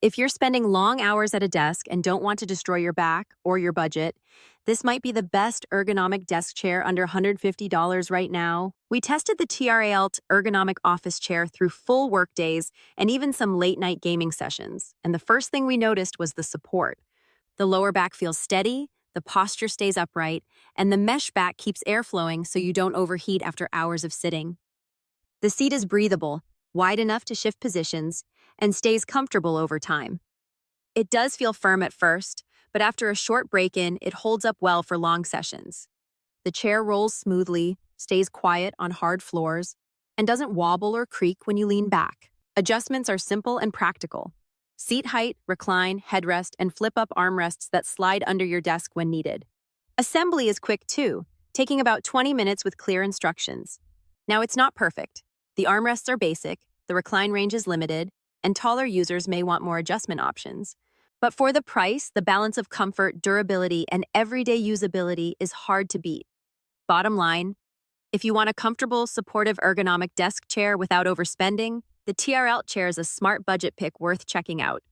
If you're spending long hours at a desk and don't want to destroy your back or your budget, this might be the best ergonomic desk chair under $150 right now. We tested the TRALT ergonomic office chair through full workdays and even some late-night gaming sessions, and the first thing we noticed was the support. The lower back feels steady, the posture stays upright, and the mesh back keeps air flowing so you don't overheat after hours of sitting. The seat is breathable, wide enough to shift positions, and stays comfortable over time. It does feel firm at first, but after a short break-in, it holds up well for long sessions. The chair rolls smoothly, stays quiet on hard floors, and doesn't wobble or creak when you lean back. Adjustments are simple and practical. Seat height, recline, headrest, and flip-up armrests that slide under your desk when needed. Assembly is quick too, taking about 20 minutes with clear instructions. Now, it's not perfect. The armrests are basic, the recline range is limited, and taller users may want more adjustment options. But for the price, the balance of comfort, durability, and everyday usability is hard to beat. Bottom line, if you want a comfortable, supportive ergonomic desk chair without overspending, the TRL chair is a smart budget pick worth checking out.